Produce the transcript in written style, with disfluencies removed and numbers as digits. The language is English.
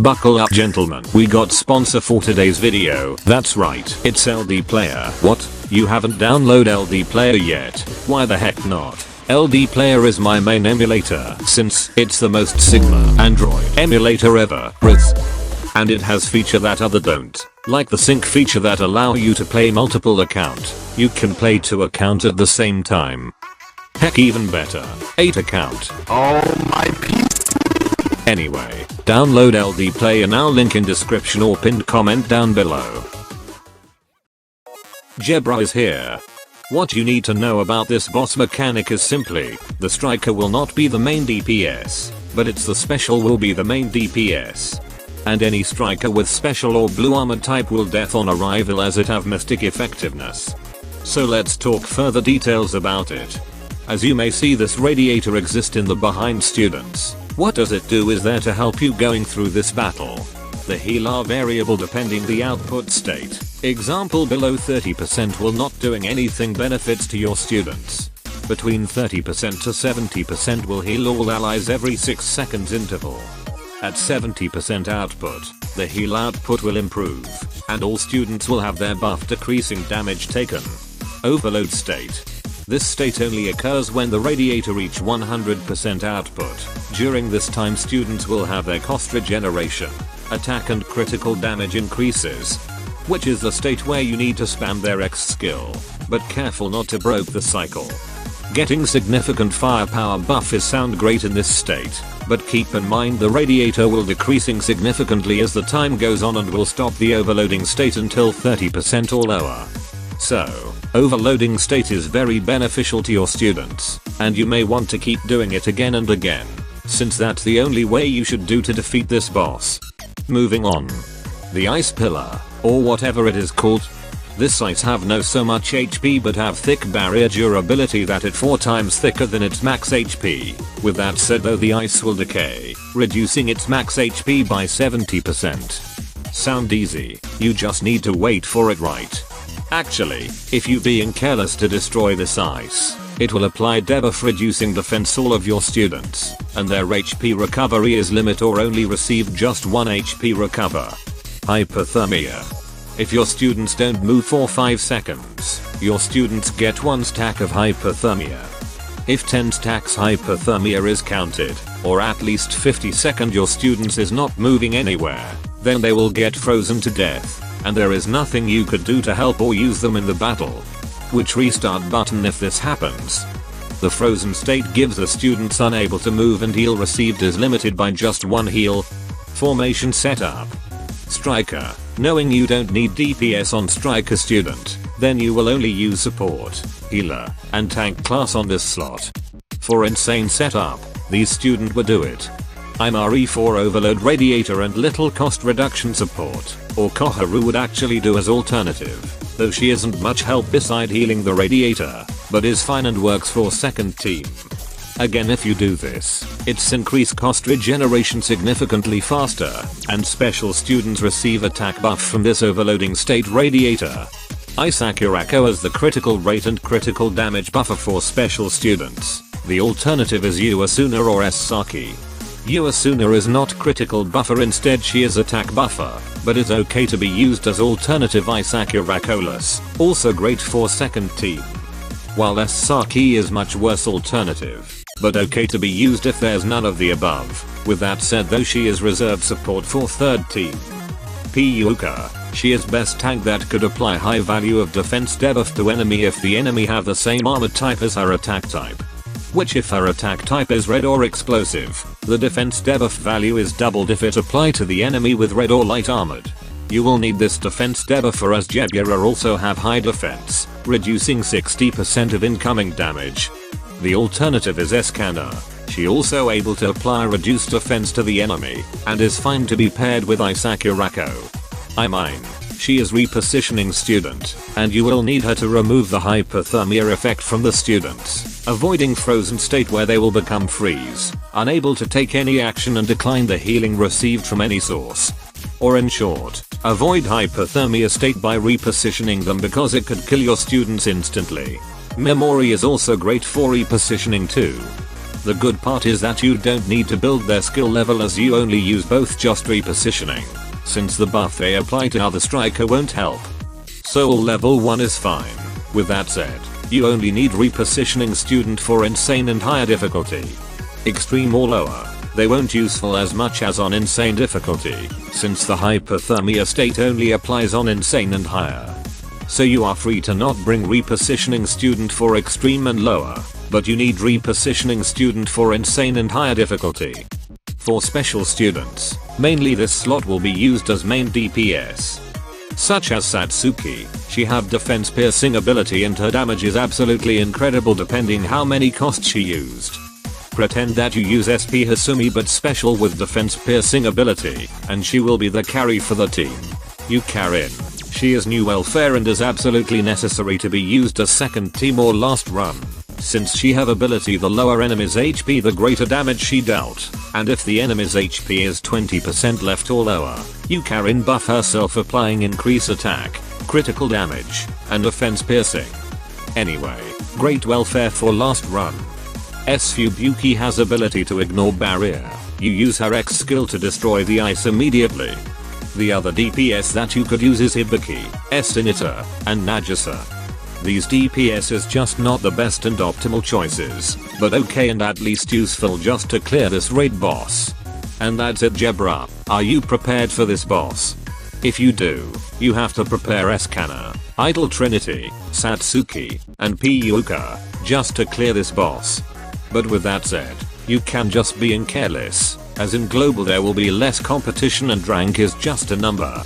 Buckle up gentlemen, we got sponsor for today's video. That's right, it's LDPlayer. What? You haven't downloaded LDPlayer yet? Why the heck not? LDPlayer is my main emulator since it's the most Sigma Android emulator ever. And it has feature that other don't. Like the sync feature that allow you to play multiple account. You can play 2 account at the same time. Heck, even better, 8 account. Oh my piece. Anyway, download LDPlayer now, link in description or pinned comment down below. Gebruh is here. What you need to know about this boss mechanic is simply, the striker will not be the main DPS, but it's the special will be the main DPS. And any striker with special or blue armor type will death on arrival as it have mystic effectiveness. So let's talk further details about it. As you may see, this radiator exists in the behind students. What does it do is there to help you going through this battle. The heal are variable depending the output state. Example, below 30% will not doing anything benefits to your students. Between 30% to 70% will heal all allies every 6 seconds interval. At 70% output, the heal output will improve, and all students will have their buff decreasing damage taken. Overload state. This state only occurs when the radiator reach 100% output. During this time students will have their cost regeneration, attack and critical damage increases, which is the state where you need to spam their X skill, but careful not to break the cycle. Getting significant firepower buff is sound great in this state, but keep in mind the radiator will decreasing significantly as the time goes on and will stop the overloading state until 30% or lower. So, overloading state is very beneficial to your students, and you may want to keep doing it again and again, since that's the only way you should do to defeat this boss. Moving on. The ice pillar, or whatever it is called. This ice have no so much HP but have thick barrier durability that it 4 times thicker than its max HP. With that said though, the ice will decay, reducing its max HP by 70%. Sound easy, you just need to wait for it right. Actually, if you being careless to destroy this ice, it will apply debuff reducing defense all of your students, and their HP recovery is limit or only receive just 1 HP recover. Hypothermia. If your students don't move for 5 seconds, your students get 1 stack of hypothermia. If 10 stacks hypothermia is counted, or at least 50 seconds your students is not moving anywhere, then they will get frozen to death, and there is nothing you could do to help or use them in the battle. Which restart button if this happens. The frozen state gives the students unable to move and heal received is limited by just 1 heal. Formation setup. Striker. Knowing you don't need DPS on striker student, then you will only use support, healer, and tank class on this slot. For insane setup, these student would do it. I'm RE4 overload radiator and little cost reduction support, or Koharu would actually do as alternative, though she isn't much help beside healing the radiator, but is fine and works for second team. Again, if you do this, it's increase cost regeneration significantly faster, and special students receive attack buff from this overloading state radiator. Isakurako as the critical rate and critical damage buffer for special students. The alternative is Yuasuna or S-Saki. Yuasuna is not critical buffer, instead she is attack buffer, but is okay to be used as alternative Isakurakolas, also great for second team. While S-Saki is much worse alternative, but okay to be used if there's none of the above. With that said though, she is reserved support for third team. Piyuka, she is best tank that could apply high value of defense debuff to enemy if the enemy have the same armor type as her attack type. Which if her attack type is red or explosive, the defense debuff value is doubled if it apply to the enemy with red or light armored. You will need this defense debuffer as Gebruh also have high defense, reducing 60% of incoming damage. The alternative is Escanner. She also able to apply reduced defense to the enemy, and is fine to be paired with Isakurako. I mean, she is repositioning student, and you will need her to remove the hypothermia effect from the students, avoiding frozen state where they will become freeze, unable to take any action and decline the healing received from any source. Or in short, avoid hypothermia state by repositioning them because it could kill your students instantly. Memory is also great for repositioning too. The good part is that you don't need to build their skill level as you only use both just repositioning, since the buff they apply to other striker won't help. Soul level 1 is fine. With that said, you only need repositioning student for insane and higher difficulty. Extreme or lower, they won't useful as much as on insane difficulty, since the hypothermia state only applies on insane and higher. So you are free to not bring repositioning student for extreme and lower, but you need repositioning student for insane and higher difficulty. For special students, mainly this slot will be used as main DPS. Such as Satsuki, she have defense piercing ability and her damage is absolutely incredible depending how many costs she used. Pretend that you use SP Hasumi but special with defense piercing ability, and she will be the carry for the team. You Karin. She is new welfare and is absolutely necessary to be used as second team or last run. Since she have ability the lower enemy's HP the greater damage she dealt, and if the enemy's HP is 20% left or lower, you Karin buff herself applying increase attack, critical damage, and offense piercing. Anyway, great welfare for last run. Fubuki has ability to ignore barrier. You use her X skill to destroy the ice immediately. The other DPS that you could use is Hibiki, Estinita, and Nagisa. These DPS is just not the best and optimal choices, but okay and at least useful just to clear this raid boss. And that's it Gebruh, are you prepared for this boss? If you do, you have to prepare Eskana, Idol Trinity, Satsuki, and Piyuka, just to clear this boss. But with that said, you can just being careless, as in global there will be less competition and rank is just a number.